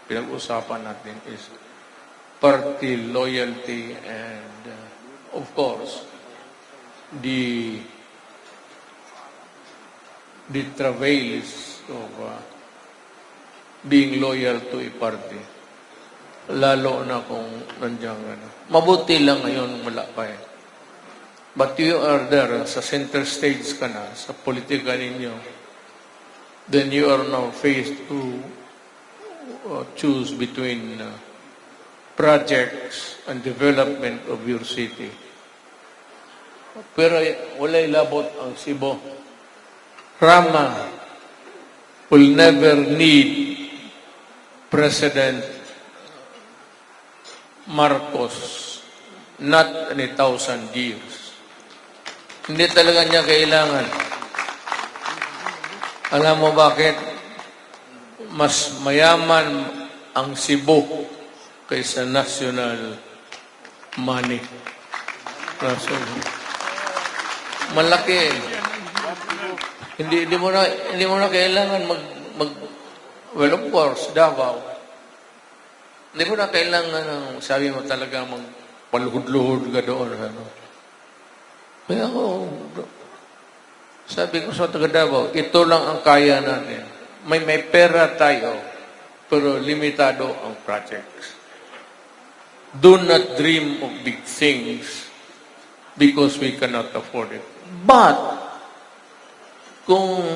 pinag-usapan natin is party loyalty and, of course, the travails of being loyal to a party. Lalo na kung nandiyan ano. Mabuti lang ngayon wala pa eh. But you are there, sa center stage ka na, sa politika ninyo, then you are now faced to choose between projects and development of your city. Pero walay labot ang Cebu. Rama will never need President Marcos, not in 1,000 years. Hindi talaga niya kailangan. Alam mo bakit? Mas mayaman ang Cebu kaysa national money. Malaki. Hindi mo na kailangan well, of course, Davao. Hindi mo na kailangan sabi mo talaga magpaluhod-luhod ka doon. Ano? Kaya ako, sabi ko sa taga Davao, ito lang ang kaya natin. May pera tayo, pero limitado ang projects. Do not dream of big things because we cannot afford it. But, kung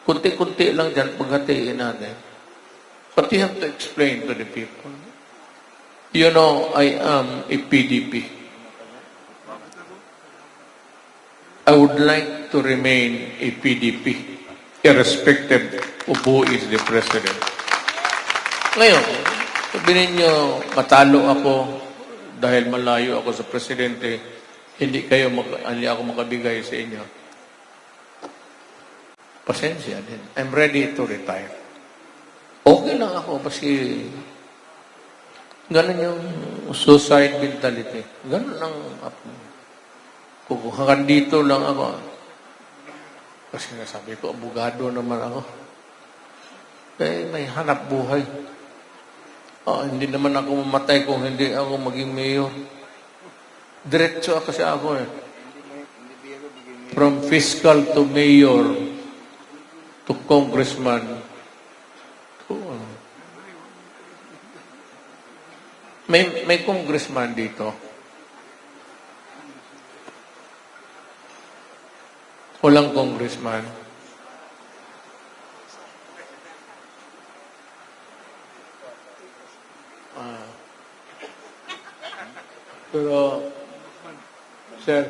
kunti-kunti lang dyan, paghatiin natin, but you have to explain to the people. You know, I am a PDP. I would like to remain a PDP, irrespective of who is the president. Ngayon, sabihin niyo, matalo ako dahil malayo ako sa presidente, hindi ako makabigay sa inyo. Pasensya din. I'm ready to retire. Okay lang ako kasi ganun yung suicide mentality. Ganun lang ako. Kung hanggang dito lang ako, kasi nasabi ko, abogado naman ako. Kaya may hanap buhay. Hindi naman ako mamatay kung hindi ako maging mayor. Diretso kasi ako eh. From fiscal to mayor to congressman to, may congressman dito. Walang congressman. Pero, sir,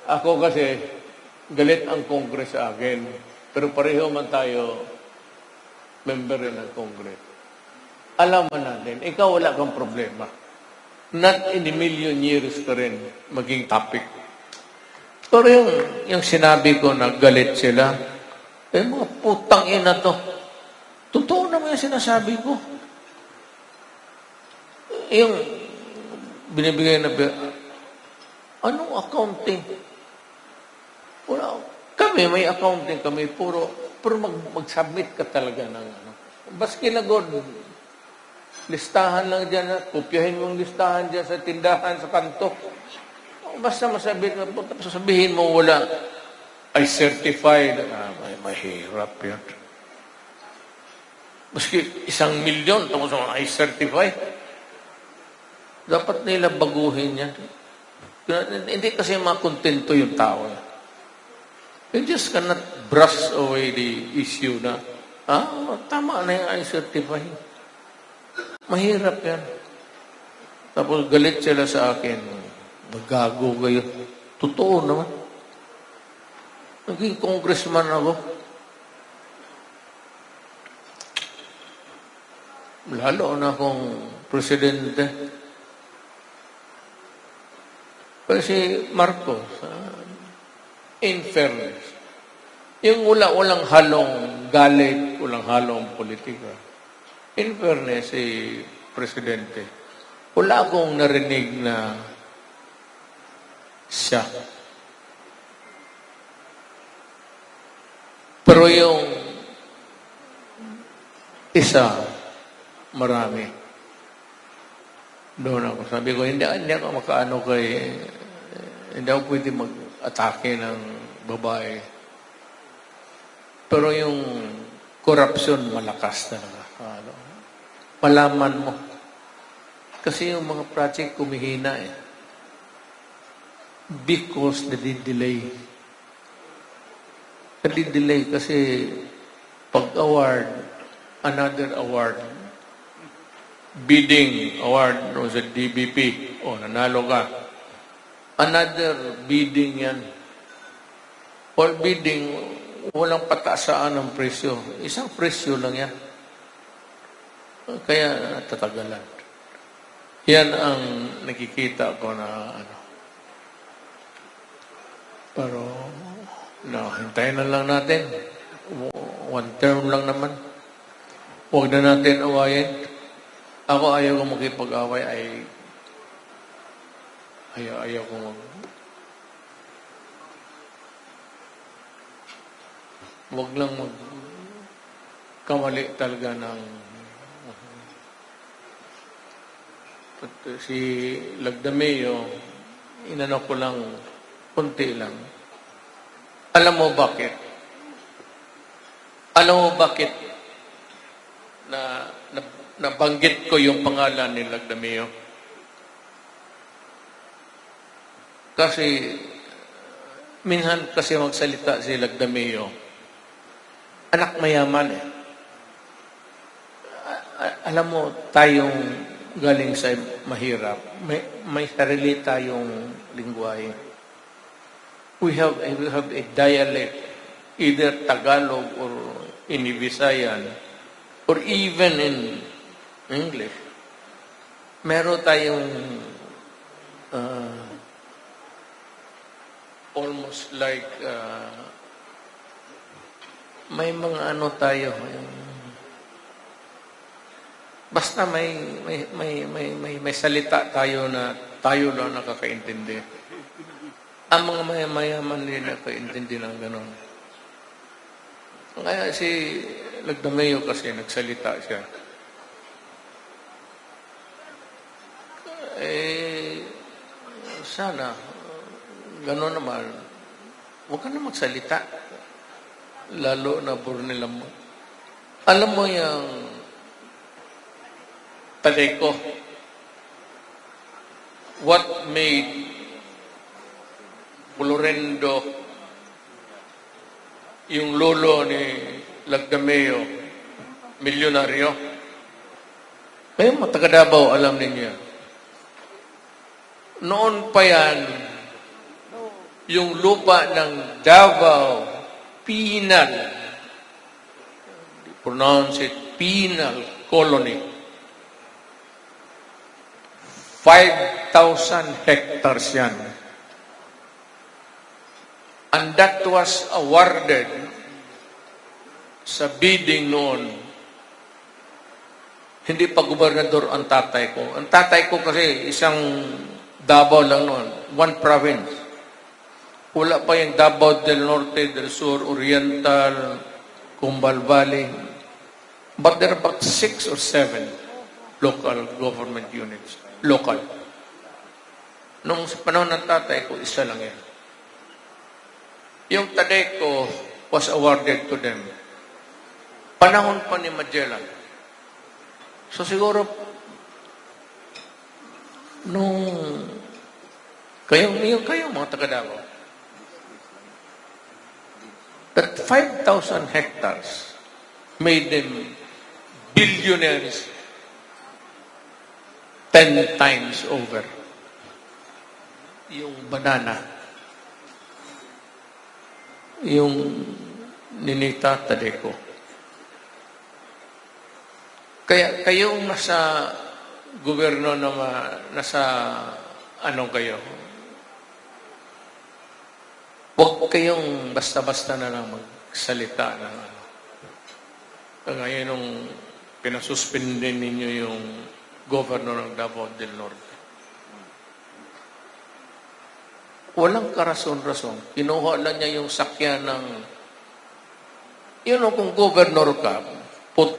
ako kasi, galit ang Congress sa akin. Pero pareho man tayo, member rin ng Congress. Alam mo natin, ikaw wala kang problema. Not in a million years ka rin maging topic. Pero yung sinabi ko na galit sila, mga putang ina to. Totoo naman yung sinasabi ko. Yung binibigay na, anong accounting? Wala. Kami, may accounting kami, pero mag-submit ka talaga ng ano. Baski na God, listahan lang dyan, kopyahin mong listahan dyan sa tindahan, sa kanto. Basta sabihin mo wala, I certified. Mahirap yan. Maski 1 milyon, tapos I certify. Dapat nila baguhin yan. Hindi kasi makontento yung tao. You just cannot brush away the issue na, tama na yung I certify. Mahirap yan. Tapos galit sila sa akin. Magago kayo. Totoo naman. Naging congressman ako. Lalo na akong presidente. Kasi Marcos, in fairness, yung walang halong galit, walang halong politika. In fairness, presidente, wala akong narinig na siya. Pero yung Isa, marami. Doon ako. Sabi ko, hindi ako makaano hindi ako pwede mag-atake ng babae. Pero yung corruption, malakas talaga. Malaman mo. Kasi yung mga project kumihina eh. Because nadidelay. Nadidelay kasi pag-award, another award, bidding award no, sa DBP, nanalo ka. Another bidding yan. All bidding, walang patasaan ng presyo. Isang presyo lang yan. Kaya tatagalan. Yan ang nakikita ko na Pero, hintayin na lang natin. One term lang naman. Huwag na natin awayin. Ako ayaw ko makipag-away ayaw ko huwag lang kamali talaga ng si Lagdameo, inano ko lang kunti lang. Alam mo bakit? Alam mo bakit nabanggit ko yung pangalan ni Lagdameo? Kasi minsan kasi magsalita si Lagdameo, anak mayaman eh. Alam mo, tayong galing sa mahirap, may sarili tayong lingwahe. We have a dialect, either Tagalog or in Visayan, or even in English. Meron tayong almost like may mga tayo. Basta may salita tayo na tayo lang nakakaintindi. Ang mga mayaman din nakakaintindi ng gano'n. Kaya si Lagdameo kasi nagsalita siya. Sana gano'n naman, huwag ka na magsalita. Lalo na Bornela mo. Alam mo yung Taleko, what made Florendo, yung lolo ni Lagdameo, milyonaryo? May mga taga-Davao, alam ninyo. Noon pa yan, yung lupa ng Davao, penal, pronounce it, penal colony. 5,000 hectares yan. And that was awarded sa bidding noon. Hindi pa gobernador ang tatay ko. Ang tatay ko kasi isang Davao lang noon. One province. Wala pa yung Davao del Norte, del Sur, Oriental, Cumbal Valley. But there are about 6 or 7 local government units. Local. Nung sa panahon ng tatay ko, isa lang yan. Yung Tadeco was awarded to them. Panahon pa ni Magellan. So siguro, nung kayo mga taga-Davao, that 5,000 hectares made them billionaires 10 times over. Yung banana, yung Ninita Tadeco. Kaya kayong nasa gobyerno nasa kayo, huwag kayong basta-basta na lang magsalita na ngayon nung pinasuspendin ninyo yung governor ng Davao del Norte. Walang karason-rason. Kinuha lang niya yung sakyan ng kung governor ka,